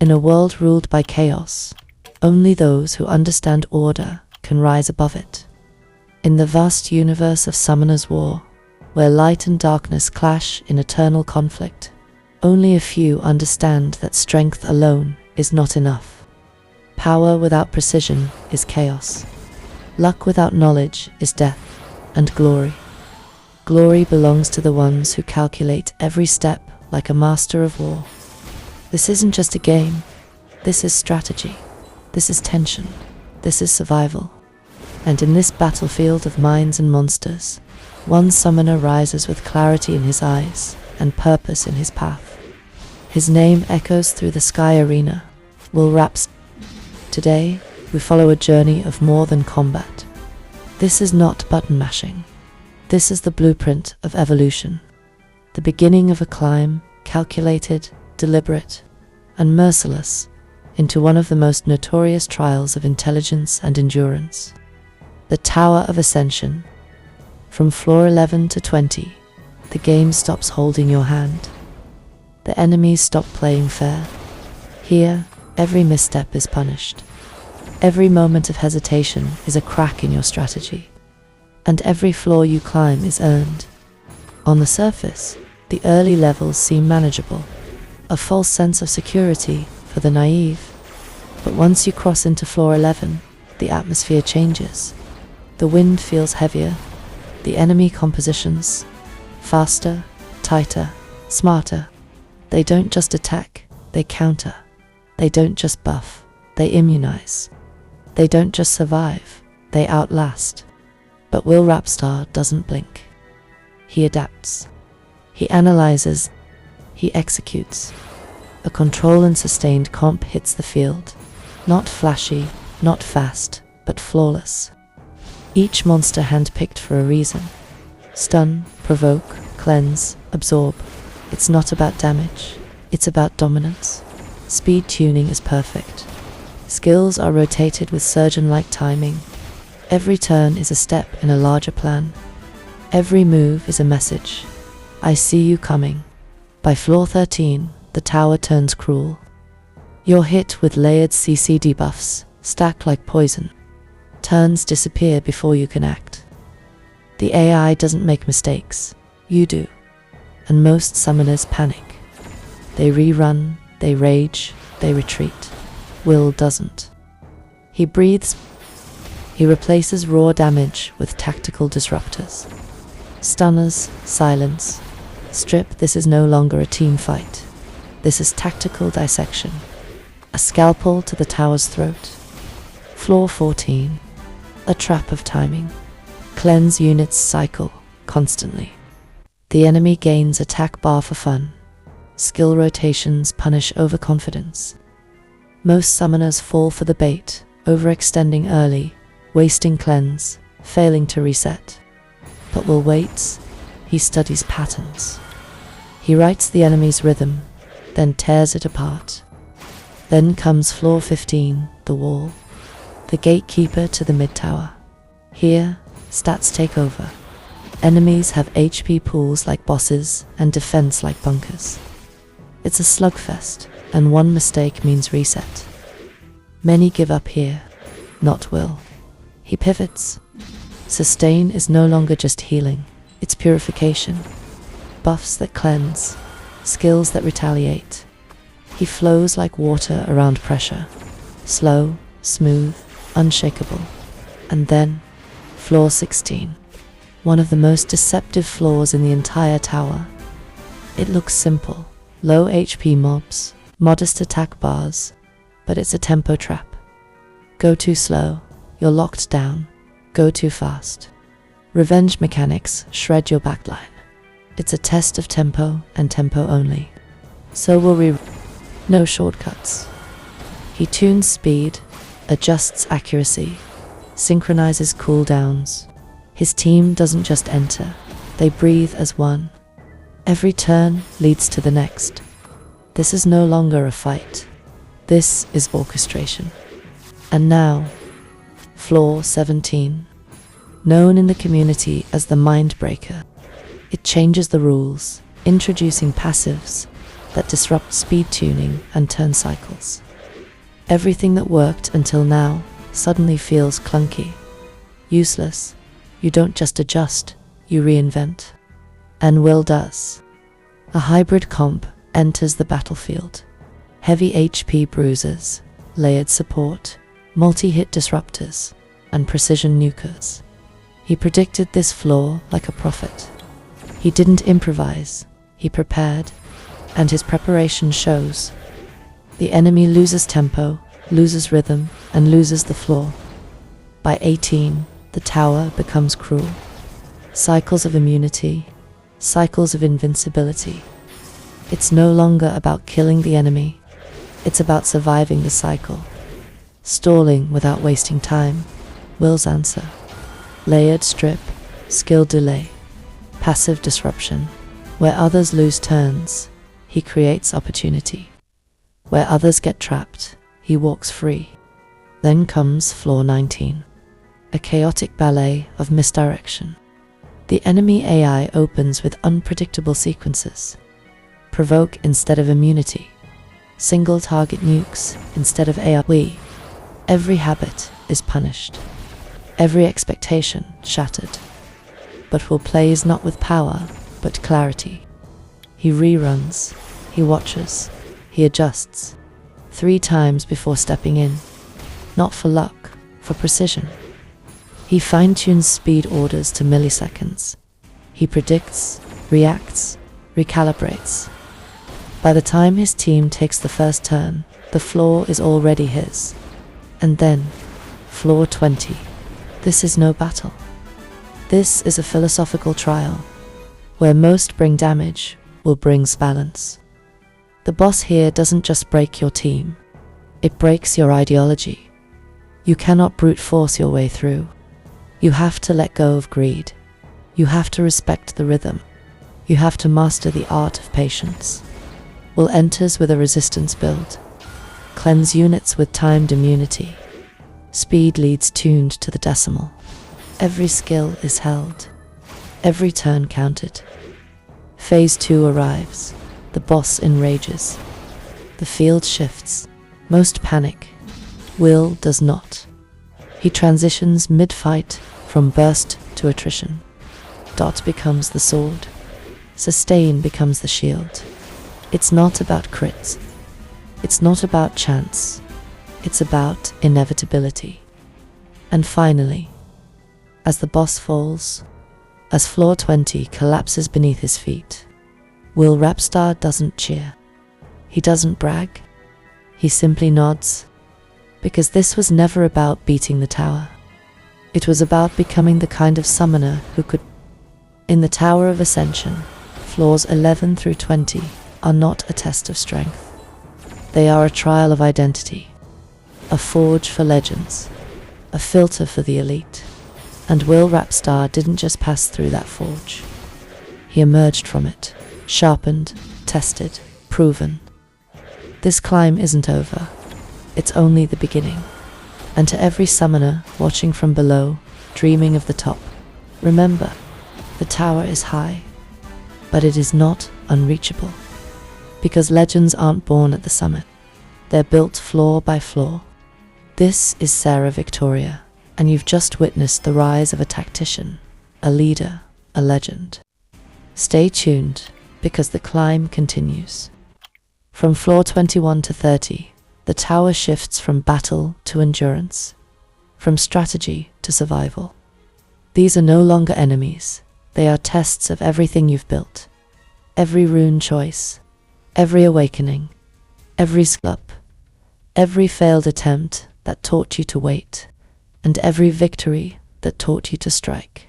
In a world ruled by chaos, only those who understand order can rise above it. In the vast universe of Summoner's War, where light and darkness clash in eternal conflict, only a few understand that strength alone is not enough. Power without precision is chaos. Luck without knowledge is death, and glory. Glory belongs to the ones who calculate every step like a master of war. This isn't just a game. This is strategy. This is tension. This is survival. And in this battlefield of minds and monsters, one summoner rises with clarity in his eyes and purpose in his path. His name echoes through the sky arena. Will Raps. Today, we follow a journey of more than combat. This is not button mashing. This is the blueprint of evolution. The beginning of a climb, calculated, deliberate, and merciless, into one of the most notorious trials of intelligence and endurance. The Tower of Ascension. From floor 11 to 20, the game stops holding your hand. The enemies stop playing fair. Here, every misstep is punished. Every moment of hesitation is a crack in your strategy. And every floor you climb is earned. On the surface, the early levels seem manageable, a false sense of security for the naive. But once you cross into floor 11, the atmosphere changes. The wind feels heavier, the enemy compositions faster, tighter, smarter. They don't just attack, they counter. They don't just buff, they immunize. They don't just survive, they outlast. But Will Rapstar doesn't blink. He adapts. He analyzes. He executes. A control and sustained comp hits the field. Not flashy, not fast, but flawless. Each monster handpicked for a reason. Stun, provoke, cleanse, absorb. It's not about damage. It's about dominance. Speed tuning is perfect. Skills are rotated with surgeon-like timing. Every turn is a step in a larger plan. Every move is a message. I see you coming. By floor 13, the tower turns cruel. You're hit with layered CC debuffs, stacked like poison. Turns disappear before you can act. The AI doesn't make mistakes. You do. And most summoners panic. They rerun, they rage, they retreat. Will doesn't. He breathes. He replaces raw damage with tactical disruptors. Stunners, silence. Strip. This is no longer a team fight. This is tactical dissection. A scalpel to the tower's throat. Floor 14. A trap of timing. Cleanse units cycle constantly. The enemy gains attack bar for fun. Skill rotations punish overconfidence. Most summoners fall for the bait, overextending early, wasting cleanse, failing to reset. But Will waits. He studies patterns. He writes the enemy's rhythm, then tears it apart. Then comes floor 15, the wall. The gatekeeper to the mid-tower. Here, stats take over. Enemies have HP pools like bosses and defense like bunkers. It's a slugfest, and one mistake means reset. Many give up here, not Will. He pivots. Sustain is no longer just healing, it's purification. Buffs that cleanse, skills that retaliate. He flows like water around pressure. Slow, smooth, unshakable. And then, floor 16. One of the most deceptive floors in the entire tower. It looks simple. Low HP mobs, modest attack bars, but it's a tempo trap. Go too slow, you're locked down. Go too fast. Revenge mechanics shred your backline. It's a test of tempo and tempo only. So will we. No shortcuts. He tunes speed, adjusts accuracy, synchronizes cooldowns. His team doesn't just enter, they breathe as one. Every turn leads to the next. This is no longer a fight. This is orchestration. And now, floor 17. Known in the community as the Mindbreaker. It changes the rules, introducing passives, that disrupt speed tuning and turn cycles. Everything that worked until now suddenly feels clunky, useless. You don't just adjust, you reinvent. And Will does. A hybrid comp enters the battlefield. Heavy HP bruisers, layered support, multi-hit disruptors, and precision nukers. He predicted this flaw like a prophet. He didn't improvise, he prepared, and his preparation shows. The enemy loses tempo, loses rhythm, and loses the floor. By 18, the tower becomes cruel. Cycles of immunity, cycles of invincibility. It's no longer about killing the enemy, it's about surviving the cycle. Stalling without wasting time, Will's answer. Layered strip, skill delay, passive disruption. Where others lose turns, he creates opportunity. Where others get trapped, he walks free. Then comes Floor 19, a chaotic ballet of misdirection. The enemy AI opens with unpredictable sequences. Provoke instead of immunity. Single target nukes instead of AoE. Every habit is punished. Every expectation shattered. But Will plays not with power, but clarity. He reruns, he watches, he adjusts. 3 times before stepping in. Not for luck, for precision. He fine-tunes speed orders to milliseconds. He predicts, reacts, recalibrates. By the time his team takes the first turn, the floor is already his. And then, Floor 20. This is no battle. This is a philosophical trial. Where most bring damage, Will brings balance. The boss here doesn't just break your team. It breaks your ideology. You cannot brute force your way through. You have to let go of greed. You have to respect the rhythm. You have to master the art of patience. Will enters with a resistance build. Cleanse units with timed immunity. Speed leads tuned to the decimal. Every skill is held. Every turn counted. Phase 2 arrives. The boss enrages. The field shifts. Most panic. Will does not. He transitions mid-fight from burst to attrition. Dot becomes the sword. Sustain becomes the shield. It's not about crits. It's not about chance. It's about inevitability. And finally, as the boss falls, as Floor 20 collapses beneath his feet, Will Rapstar doesn't cheer. He doesn't brag. He simply nods. Because this was never about beating the tower. It was about becoming the kind of summoner who could... In the Tower of Ascension, Floors 11 through 20 are not a test of strength. They are a trial of identity. A forge for legends. A filter for the elite. And Will Rapstar didn't just pass through that forge. He emerged from it. Sharpened, tested, proven. This climb isn't over. It's only the beginning. And to every summoner watching from below, dreaming of the top, remember, the tower is high, but it is not unreachable. Because legends aren't born at the summit. They're built floor by floor. This is Sarah Victória, and you've just witnessed the rise of a tactician, a leader, a legend. Stay tuned, because the climb continues. From Floor 21 to 30, the tower shifts from battle to endurance, from strategy to survival. These are no longer enemies, they are tests of everything you've built. Every rune choice, every awakening, every skill up, every failed attempt that taught you to wait, and every victory that taught you to strike.